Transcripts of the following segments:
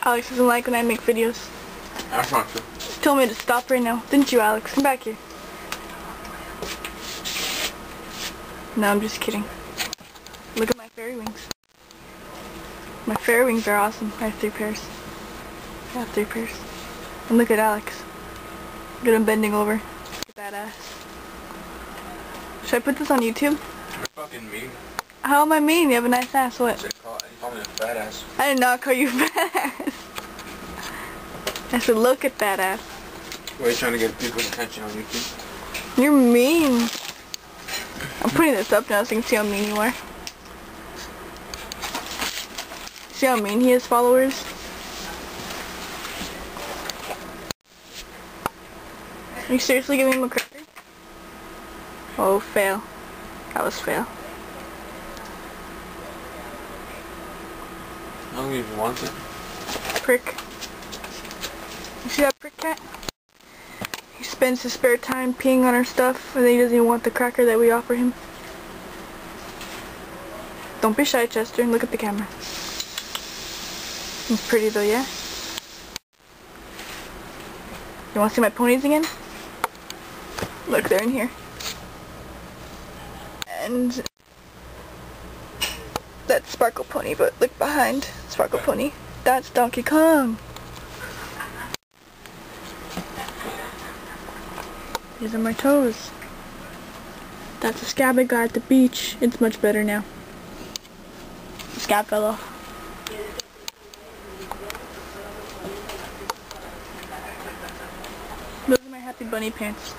Alex doesn't like when I make videos. That's not true. You told me to stop right now, didn't you, Alex? Come back here. No, I'm just kidding. Look at my fairy wings. My fairy wings are awesome. I have 3 pairs. I have 3 pairs. And look at Alex. Look at him bending over. Look at that ass. Should I put this on YouTube? You're fucking mean. How am I mean? You have a nice ass. What? You called me a fat ass. I did not call you fat ass. I said look at that ass. Why are you trying to get people's attention on YouTube? You're mean. I'm putting this up now so you can see how mean you are. See how mean he has followers? Are you seriously giving him a cracker? Oh, fail. That was fail. I don't even want it. Prick. You see that prick cat? He spends his spare time peeing on our stuff and then he doesn't even want the cracker that we offer him. Don't be shy, Chester, and look at the camera. It's pretty though, yeah? You want to see my ponies again? Look, they're in here. And that's Sparkle Pony, but look behind Sparkle Pony. That's Donkey Kong. These are my toes. That's a scab I got at the beach. It's much better now. The scab fell off. Those are my Happy Bunny pants.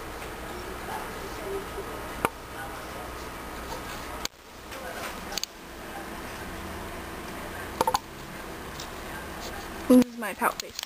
This is my pout face.